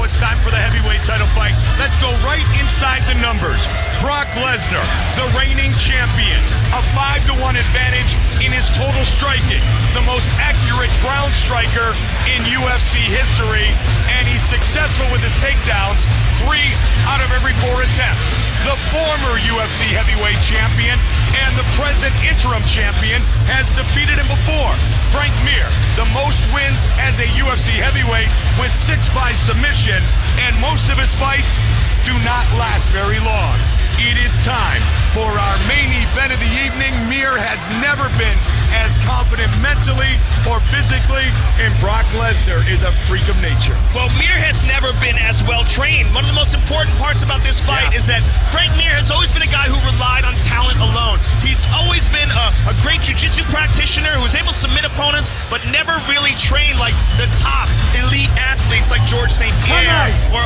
it's time for the heavyweight title fight. Let's go right inside the numbers. Brock Lesnar, the reigning champion, a 5-1 advantage in his total striking, the most accurate ground striker in UFC history, and he's successful with his takedowns 3 out of every 4 attempts. The former UFC heavyweight champion and the present interim champion has defeated him before. Frank Mir, the most wins as a UFC heavyweight with 6 by submission, and most of his fights do not last very long. It is time for our main event of the evening. Mir has never been as confident mentally or physically, and Brock Lesnar is a freak of nature. Well, Mir has never been as well trained. One of the most important parts about this fight is that Frank Mir has always been a guy who relied on talent alone. He's always been a great jiu-jitsu practitioner who was able to submit opponents, but never really trained like the top elite athletes like George St. Pierre or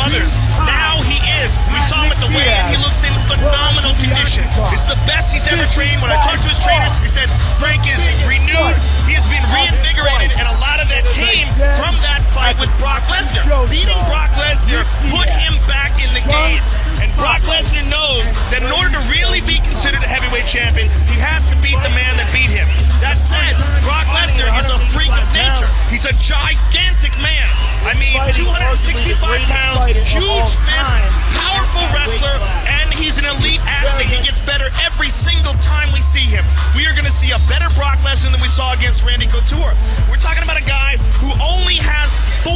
others. Now he is. We saw him at the weigh-in. He looks in phenomenal condition. This is the best he's ever trained. When I talked to his trainers, he said Frank is renewed. He has been reinvigorated, and a lot of that came from that fight with Brock Lesnar. Beating Brock Lesnar put him back in the game. And Brock Lesnar knows that in order to really be considered a heavyweight champion, he has to beat the man that beat him. That said, Brock Lesnar is a freak of nature. He's a gigantic man. I mean, 265 pounds, huge fist, powerful wrestler, and he's an elite athlete. He gets better every single time we see him. We are going to see a better Brock Lesnar than we saw against Randy Couture. We're talking about a guy who only has 4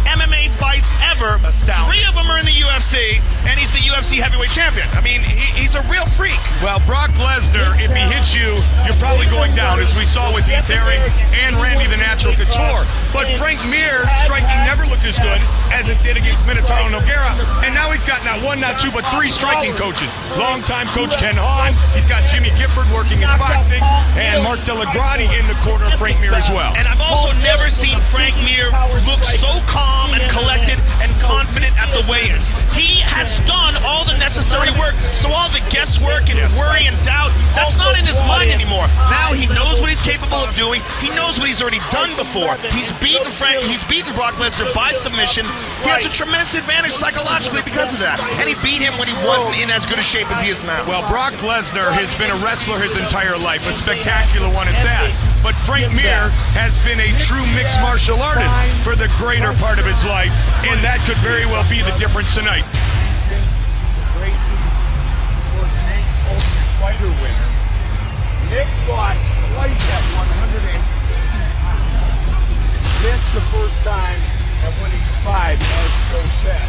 MMA fights ever. Astounding. 3 of them are in the UFC, and he's the UFC heavyweight champion. I mean, he's a real freak. Well, Brock Lesnar, if he hits you, you're probably going down, as we saw with Heath Herring and Randy the Natural Couture. But Frank Mir striking never looked as good as it did against Minotauro Nogueira, and now he's got not 1, not 2, but 3 striking coaches. Longtime coach Ken Hahn, he's got Jimmy Gifford working his boxing, and Mark Delagrati in the corner of Frank Mir as well. And I've also never seen Frank Mir look so calm and collected and confident at the weigh-ins. He has done all the necessary work, so all the guesswork and worry and doubt, that's not in his mind anymore. Now he knows what he's capable of doing. He knows what he's already done before. He's beaten Brock Lesnar by submission. He has a tremendous advantage psychologically because of that. And he beat him when he wasn't in as good a shape as he is now. Well, Brock Lesnar has been a wrestler his entire life, a spectacular one at that. But Frank Mir has been a true mixed martial artist for the greater part of his life, and that could very well be the difference tonight. Fighter winner. Nick fought twice at 180 pounds. This the first time at winning 5, as Joe said.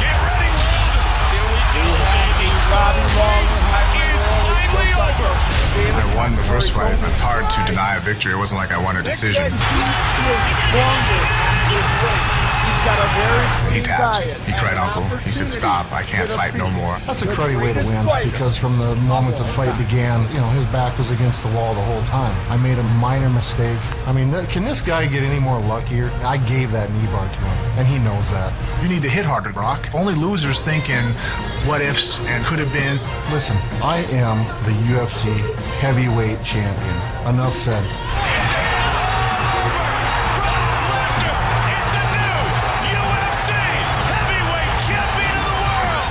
Get ready, world! Here we do, baby. Robbie Lawler Is finally over. I won the first fight, but it's hard to deny a victory. It wasn't like I won a decision. He tapped. He cried uncle. He said, stop, I can't fight no more. That's a cruddy way to win, because from the moment the fight began, his back was against the wall the whole time. I made a minor mistake. I mean, can this guy get any more luckier? I gave that knee bar to him, and he knows that. You need to hit harder, Brock. Only losers thinking what ifs and could have been. Listen, I am the UFC heavyweight champion. Enough said.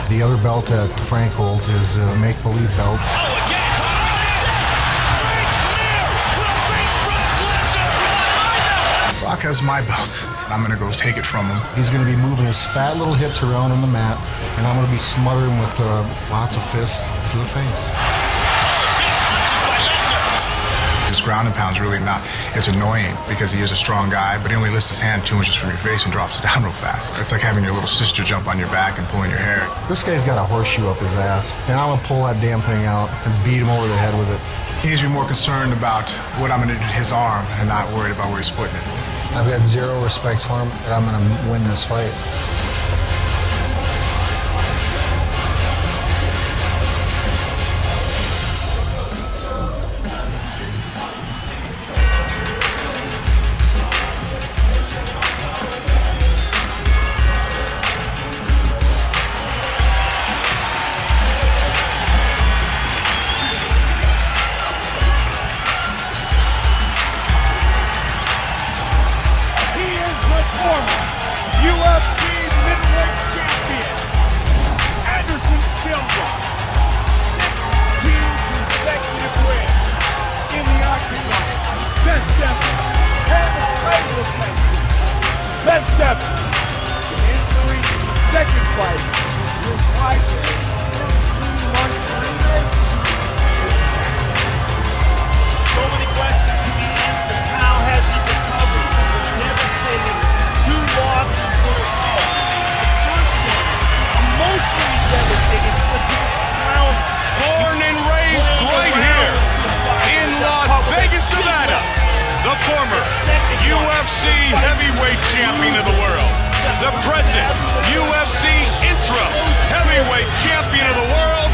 The other belt that Frank holds is a make-believe belt. Oh, again! Brock has my belt. I'm going to go take it from him. He's going to be moving his fat little hips around on the mat, and I'm going to be smothering him with lots of fists to the face. His ground and pound's really not, it's annoying because he is a strong guy, but he only lifts his hand 2 inches from your face and drops it down real fast. It's like having your little sister jump on your back and pulling your hair. This guy's got a horseshoe up his ass, and I'm gonna pull that damn thing out and beat him over the head with it. He needs to be more concerned about what I'm gonna do to his arm and not worried about where he's putting it. I've got zero respect for him, and I'm gonna win this fight. UFC champion of the world, the present UFC Intra Heavyweight Champion of the world,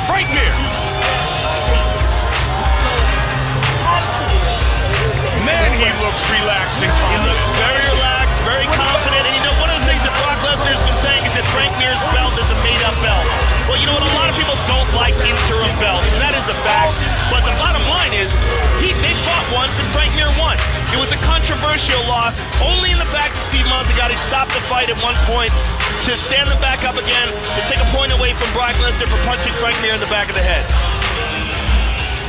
Frank Mir. Man, he looks relaxed and calm. He looks very relaxed, very confident. And you know, one of the things that Brock Lesnar has been saying is that Frank Mir's belt is a made-up belt. Well, you know what? A lot of people don't like interim belts, and that is a fact. But the bottom line is, they fought once and Frank Mir won. It was a controversial loss, only in the fact that Steve Mazzagatti stopped the fight at one point to stand them back up again and take a point away from Brock Lesnar for punching Frank Mir in the back of the head.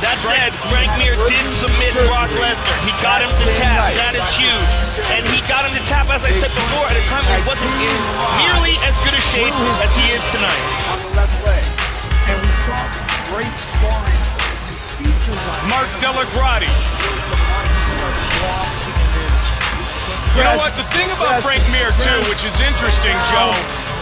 That said, Frank Mir did submit Brock Lesnar. He got him to tap. That is huge. And he got him to tap, as I said before, at a time when he wasn't in nearly as good a shape as he is tonight. On the left leg. And we saw some great sparring features on Mark Delagrati. You know what? The thing about Frank Mir, too, which is interesting, Joe,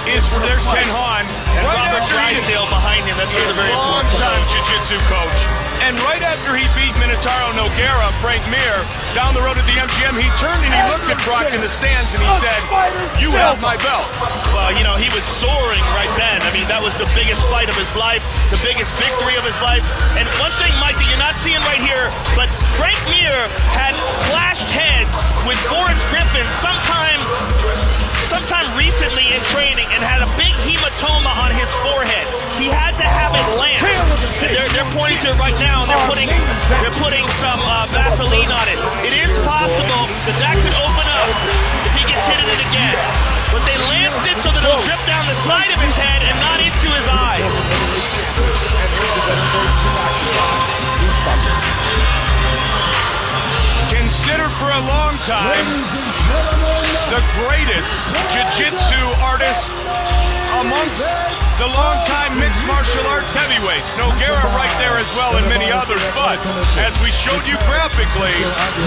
is there's Ken Han. And Robert Drysdale behind him. That's really very important. Long-time jiu-jitsu coach. And right after he beat Minotauro Nogueira, Frank Mir, down the road at the MGM, he turned and he looked at Brock in the stands and he said, "You held my belt." Well, you know, he was soaring right then. I mean, that was the biggest fight of his life, the biggest victory of his life. And one thing, Mike, that you're not seeing right here, but Frank Mir had clashed heads with Forrest Griffin sometime recently in training and had a big hematoma on his forehead. He had to have it lanced. And they're pointing to it right now, and they're putting some Vaseline on it. It is possible that could open up if he gets hit in it again. But they lanced it so that it'll drip down the side of his head and not into his eyes. Considered for a long time the greatest jiu-jitsu artist amongst the longtime mixed martial arts heavyweights. Nogueira right there as well, and many others. But as we showed you graphically,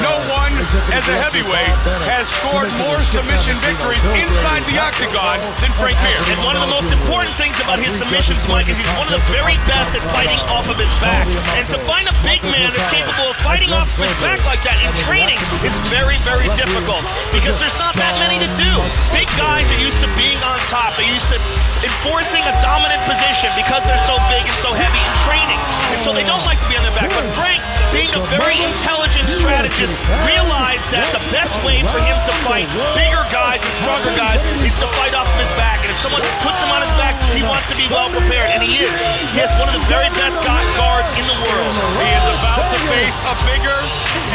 no one as a heavyweight has scored more submission victories inside the octagon than Frank Mir. And one of the most important things about his submissions, Mike, is he's one of the very best at fighting off of his back. And to find a big man that's capable of fighting off of his back like that in training is very, very difficult, because there's not that many to do. Big guys are used to being on top. They're used to enforcing a dominant position because they're so big and so heavy in training. And so they don't like to be on their back. But Frank, being a very intelligent strategist, realized that the best way for him to fight bigger guys and stronger guys is to fight off of his back. And if someone puts him on his back, he wants to be well prepared. And he is. He has one of the very best guards in the world. He is about to face a bigger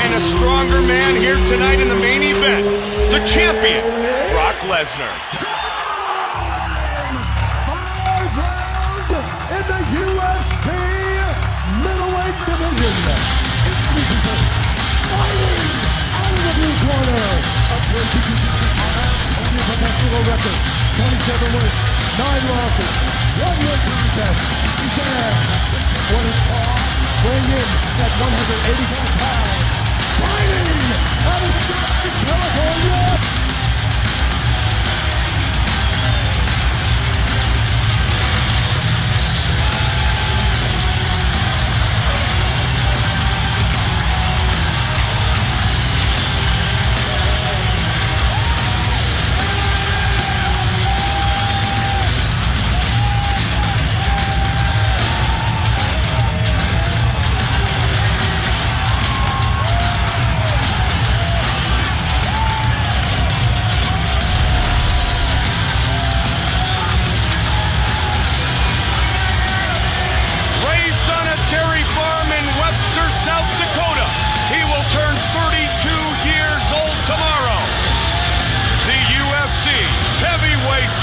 and a stronger man here tonight in the main event. The champion, Brock Lesnar. In the UFC middleweight division, fighting out of the blue corner, a crazy only a professional record, 27 wins, 9 losses, 1 win contest. He stands 6'1" tall, weighing in at 185 pounds, fighting out of Stockton, California.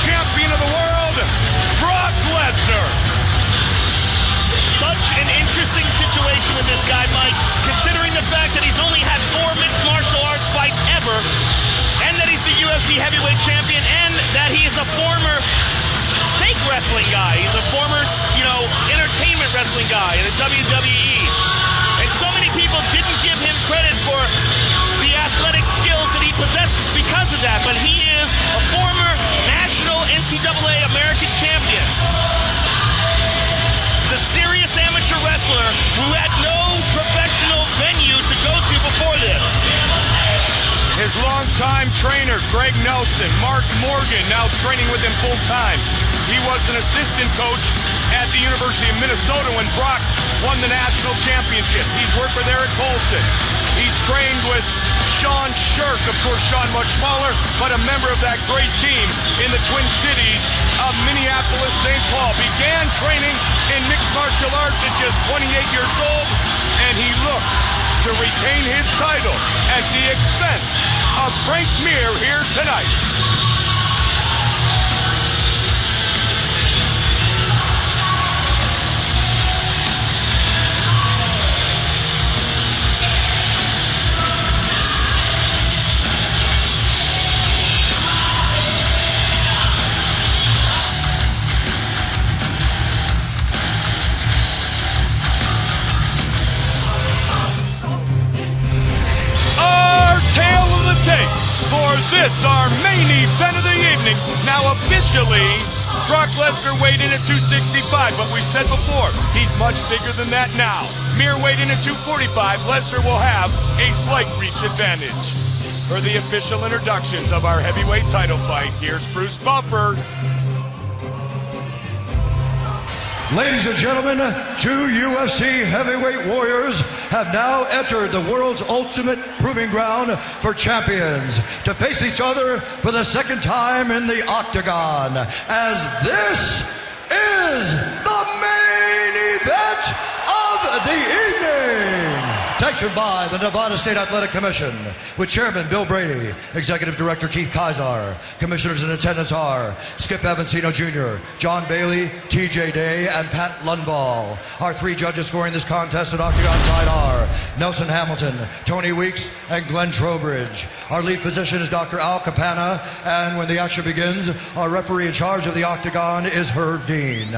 Champion of the world, Brock Lesnar. Such an interesting situation with this guy, Mike, considering the fact that he's only had 4 mixed martial arts fights ever, and that he's the UFC heavyweight champion, and that he is a former fake wrestling guy. He's a former, entertainment wrestling guy in the WWE. And so many people didn't give him credit for the athletic skills that he possesses because of that, but he is a former national NCAA American champion. He's a serious amateur wrestler who had no professional venue to go to before this. His Longtime trainer Greg Nelson, Mark Morgan, now training with him full time. He was an assistant coach at the University of Minnesota when Brock won the national championship. He's worked with Eric Olson. He's trained with Sean Shirk, of course Sean much smaller, but a member of that great team in the Twin Cities of Minneapolis, St. Paul. Began training in mixed martial arts at just 28 years old, and he looked to retain his title at the expense of Frank Mir here tonight. Tail of the tape for this, our main event of the evening. Now officially, Brock Lesnar weighed in at 265, but we said before, he's much bigger than that now. Mir weighed in at 245, Lesnar will have a slight reach advantage. For the official introductions of our heavyweight title fight, here's Bruce Buffer. Ladies and gentlemen, two UFC heavyweight warriors have now entered the world's ultimate proving ground for champions to face each other for the second time in the octagon, as this is the main event of the evening. Sanctioned by the Nevada State Athletic Commission, with Chairman Bill Brady, Executive Director Keith Kaiser. Commissioners in attendance are Skip Avancino Jr., John Bailey, TJ Day, and Pat Lundvall. Our three judges scoring this contest at Octagon side are Nelson Hamilton, Tony Weeks, and Glenn Trowbridge. Our lead physician is Dr. Al Capana, and when the action begins, our referee in charge of the Octagon is Herb Dean.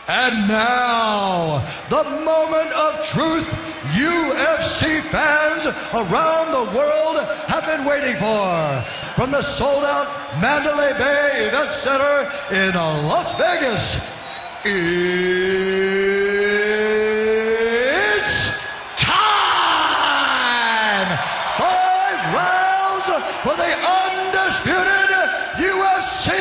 And now, the moment of truth UFC fans around the world have been waiting for. From the sold-out Mandalay Bay Event Center in Las Vegas, it's time! 5 rounds for the undisputed UFC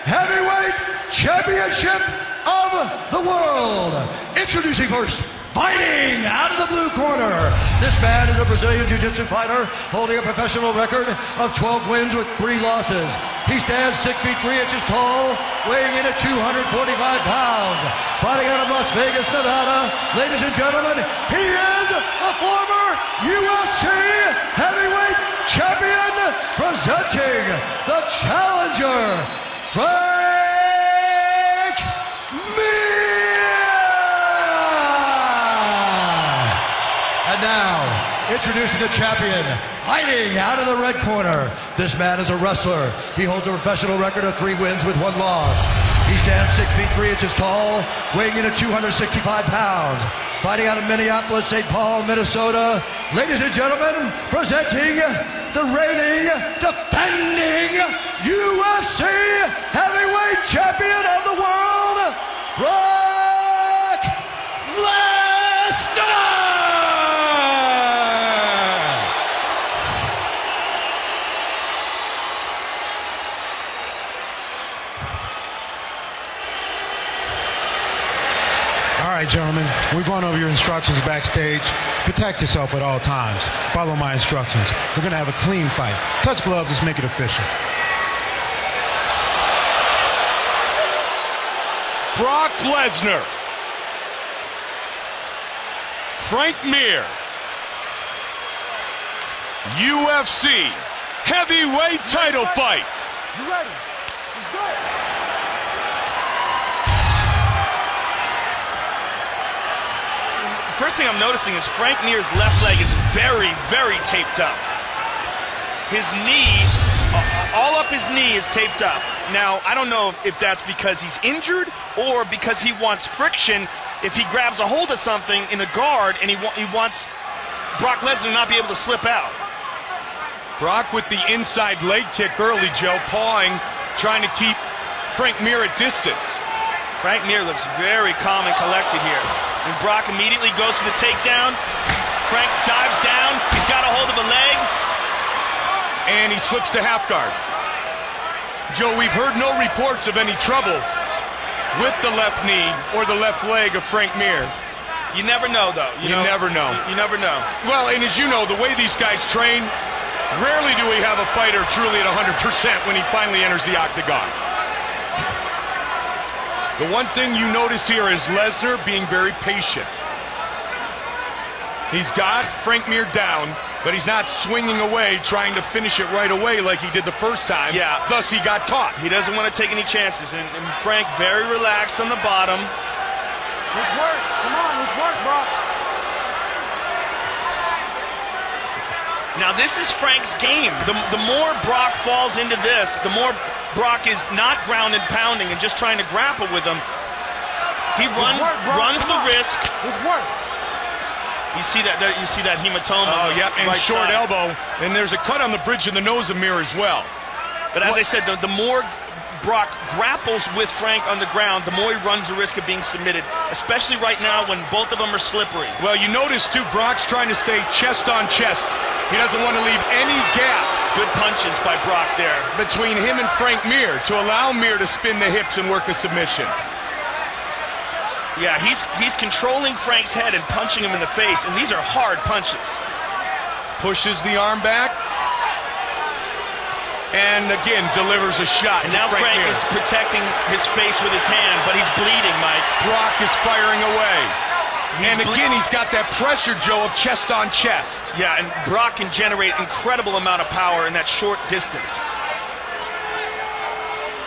Heavyweight Championship of the world. Introducing first, fighting out of the blue corner. This man is a Brazilian Jiu-Jitsu fighter holding a professional record of 12 wins with 3 losses. He stands 6 feet 3 inches tall, weighing in at 245 pounds. Fighting out of Las Vegas, Nevada. Ladies and gentlemen, he is a former UFC heavyweight champion, presenting the challenger, Frank And now, introducing the champion, fighting out of the red corner. This man is a wrestler. He holds a professional record of 3 wins with 1 loss. He stands 6 feet 3 inches tall, weighing in at 265 pounds. Fighting out of Minneapolis, St. Paul, Minnesota. Ladies and gentlemen, presenting the reigning, defending UFC heavyweight champion of the world, Brock Lesnar! All right, gentlemen, we're going over your instructions backstage. Protect yourself at all times. Follow my instructions. We're going to have a clean fight. Touch gloves, let's make it official. Brock Lesnar, Frank Mir, UFC heavyweight title fight. You ready? Let's go. First thing I'm noticing is Frank Mir's left leg is very, very taped up. His knee, all up his knee is taped up. Now, I don't know if that's because he's injured or because he wants friction if he grabs a hold of something in a guard and he wants Brock Lesnar to not be able to slip out. Brock with the inside leg kick early, Joe, pawing, trying to keep Frank Mir at distance. Frank Mir looks very calm and collected here. And Brock immediately goes for the takedown. Frank dives down. He's got a hold of a leg. and he slips to half guard. Joe, we've heard no reports of any trouble with the left knee or the left leg of Frank Mir. You never know, though. You never know. You never know. Well, and as you know, the way these guys train, rarely do we have a fighter truly at 100% when he finally enters the octagon. The one thing you notice here is Lesnar being very patient. He's got Frank Mir down, but he's not swinging away, trying to finish it right away like he did the first time. Yeah. Thus, he got caught. He doesn't want to take any chances, and Frank very relaxed on the bottom. Let's work. Come on, let's work, bro. Now, this is Frank's game. The more Brock falls into this, the more Brock is not ground and pounding and just trying to grapple with him. He runs the risk. Let's work. You see that hematoma. Oh, yep, and right short side. elbow. And there's a cut on the bridge of the nose of Mir as well. But as I said, the more Brock grapples with Frank on the ground, the more he runs the risk of being submitted, especially right now when both of them are slippery. Well, you notice, too, Brock's trying to stay chest on chest. He doesn't want to leave any gap. Good punches by Brock there. Between him and Frank Mir to allow Mir to spin the hips and work a submission. Yeah, he's controlling Frank's head and punching him in the face, and these are hard punches. Pushes the arm back. And again, delivers a shot. And now Frank Mir is protecting his face with his hand, but he's bleeding, Mike. Brock is firing away. And again, he's got that pressure, Joe, of chest on chest. Yeah, and Brock can generate incredible amount of power in that short distance.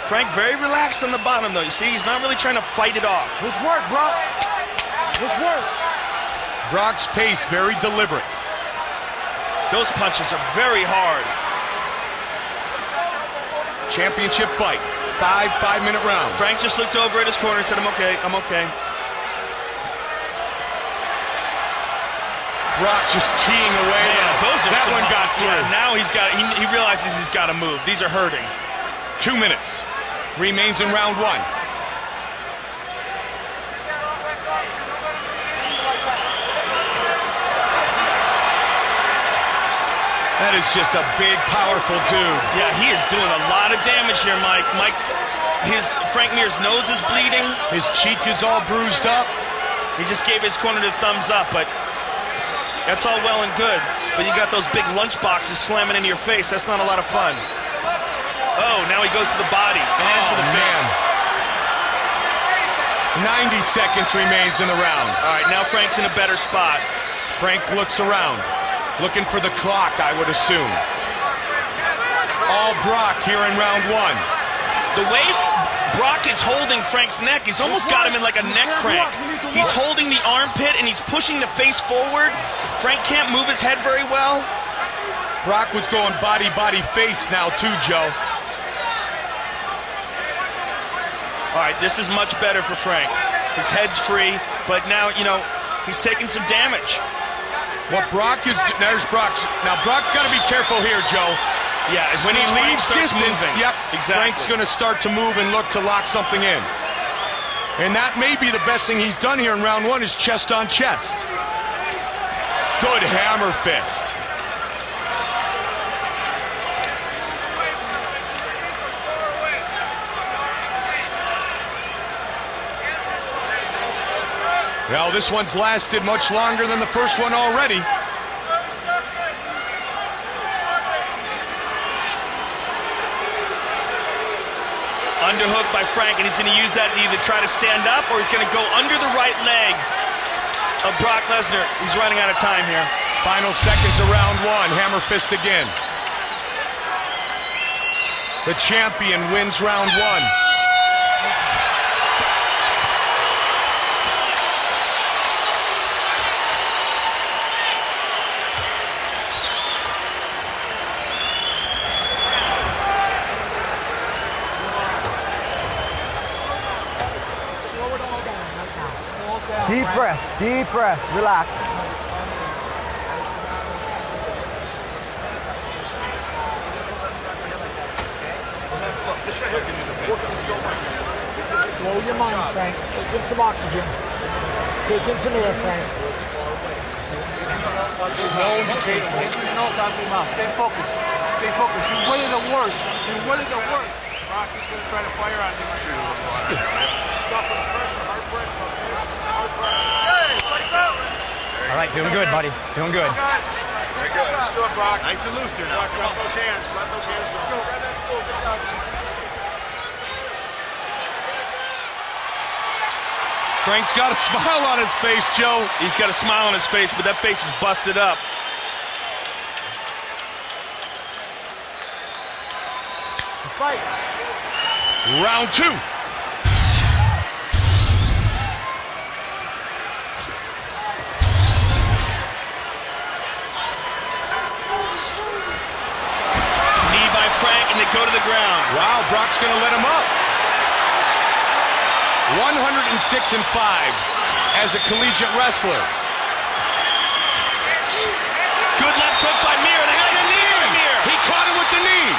Frank very relaxed on the bottom, though. You see, he's not really trying to fight it off. Let's work, bro. Let's work. Brock's pace very deliberate. Those punches are very hard. Championship fight. 5-minute rounds. Frank just looked over at his corner and said, I'm okay, I'm okay. Brock just teeing away. Man, that one got through. Yeah, now he realizes he's got to move. These are hurting. 2 minutes. Remains in round one. That is just a big, powerful dude. Yeah, he is doing a lot of damage here, Mike. Frank Mir's nose is bleeding. His cheek is all bruised up. He just gave his corner the thumbs up, but that's all well and good. But you got those big lunch boxes slamming into your face. That's not a lot of fun. Oh, now he goes to the body and to the face. 90 seconds remains in the round. All right, now Frank's in a better spot. Frank looks around, looking for the clock, I would assume. All Brock here in round one. The way Brock is holding Frank's neck, he's almost got him in like a neck crank. He's holding the armpit and he's pushing the face forward. Frank can't move his head very well. Brock was going body, face now too, Joe. All right, this is much better for Frank. His head's free, but now, he's taking some damage. What Brock is, there's Brock's. Now Brock's got to be careful here, Joe. Yeah, when he leaves distance, moving. Exactly. Frank's going to start to move and look to lock something in. And that may be the best thing he's done here in round one is chest on chest. Good hammer fist. Well, this one's lasted much longer than the first one already. Underhook by Frank, and he's going to use that to either try to stand up or he's going to go under the right leg of Brock Lesnar. He's running out of time here. Final seconds of round one. Hammer fist again. The champion wins round one. Deep breath, relax. Slow your mind, Frank. Take in some oxygen. Take in some air, Frank. Slow and be careful. Stay focused. Stay focused. You wanted the worst. You wanted the worst. Brock is going to try to fire on you. Stuff and pressure, hard pressure. Hard pressure. Hey, lights out. All right, doing good, buddy. Doing good. Very good. Let's do it, Brock. Nice and loose here now. Brock, drop those hands. Let those hands go. That's cool. Good job. Frank's got a smile on his face, Joe. He's got a smile on his face, but that face is busted up. Fight. Round 2. Knee by Frank, and they go to the ground. Wow, Brock's going to let him up. 106-5 as a collegiate wrestler. Good left hook by Mir. The knee. He caught him with the knee.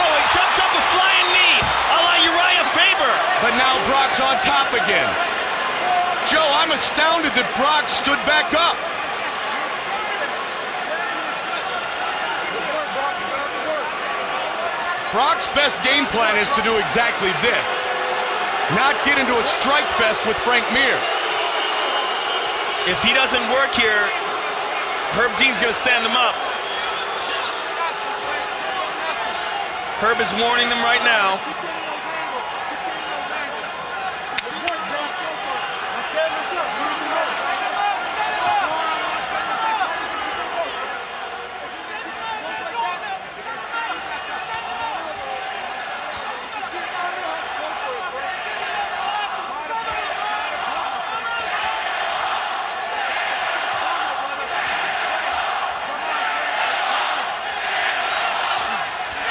Oh, he jumped up a flying knee, a la Uriah Faber. But now Brock's on top again. Joe, I'm astounded that Brock stood back up. Brock's best game plan is to do exactly this. Not get into a strike fest with Frank Mir. If he doesn't work here, Herb Dean's going to stand him up. Herb is warning them right now.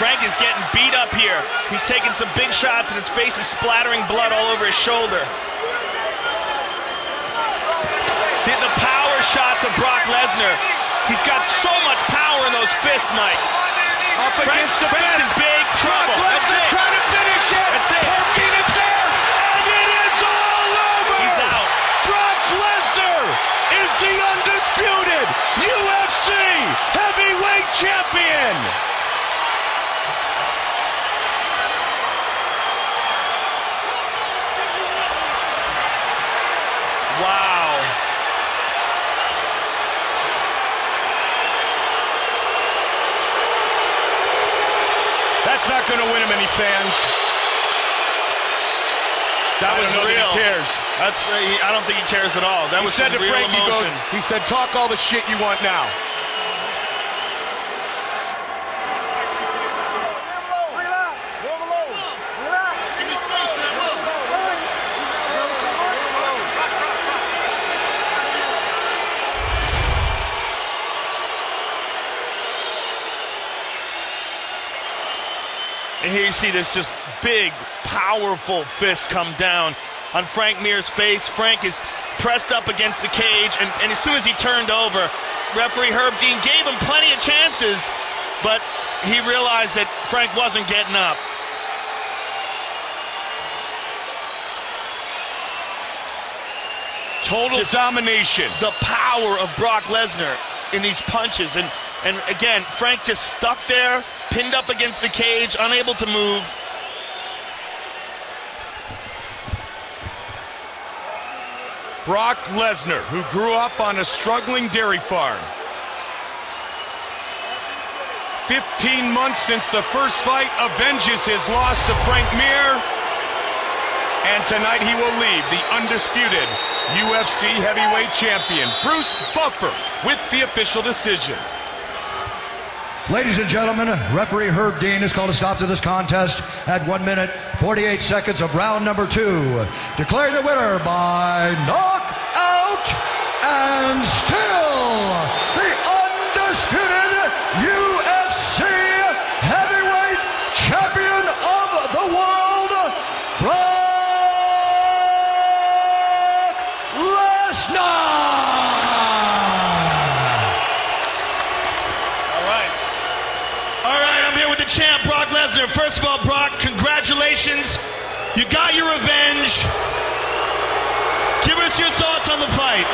Frank is getting beat up here. He's taking some big shots and his face is splattering blood all over his shoulder. The power shots of Brock Lesnar. He's got so much power in those fists, Mike. Up against the Frank's in big trouble. Brock Lesnar trying to finish it. That's it. Herb Dean is there, and it is all over. He's out. Brock Lesnar is the undisputed UFC heavyweight champion. Wow. That's not going to win him any fans. That was real. He cares. I don't think he cares at all. That was said some to real Frankie, emotion. he said, talk all the shit you want now. And here you see this just big, powerful fist come down on Frank Mir's face. Frank is pressed up against the cage, and as soon as he turned over, referee Herb Dean gave him plenty of chances, but he realized that Frank wasn't getting up. Total Just domination. The power of Brock Lesnar in these punches, and again, Frank just stuck there, pinned up against the cage, unable to move. Brock Lesnar, who grew up on a struggling dairy farm. 15 months since the first fight, avenges his loss to Frank Mir. And tonight he will leave the undisputed UFC heavyweight champion, Bruce Buffer, with the official decision. Ladies and gentlemen, referee Herb Dean has called a stop to this contest at 1 minute 48 seconds of round number 2. Declaring the winner by knockout and still the undisputed UFC heavyweight champion of the world, Brock Lesnar! Champ Brock Lesnar. First of all, Brock, congratulations. You got your revenge. Give us your thoughts on the fight.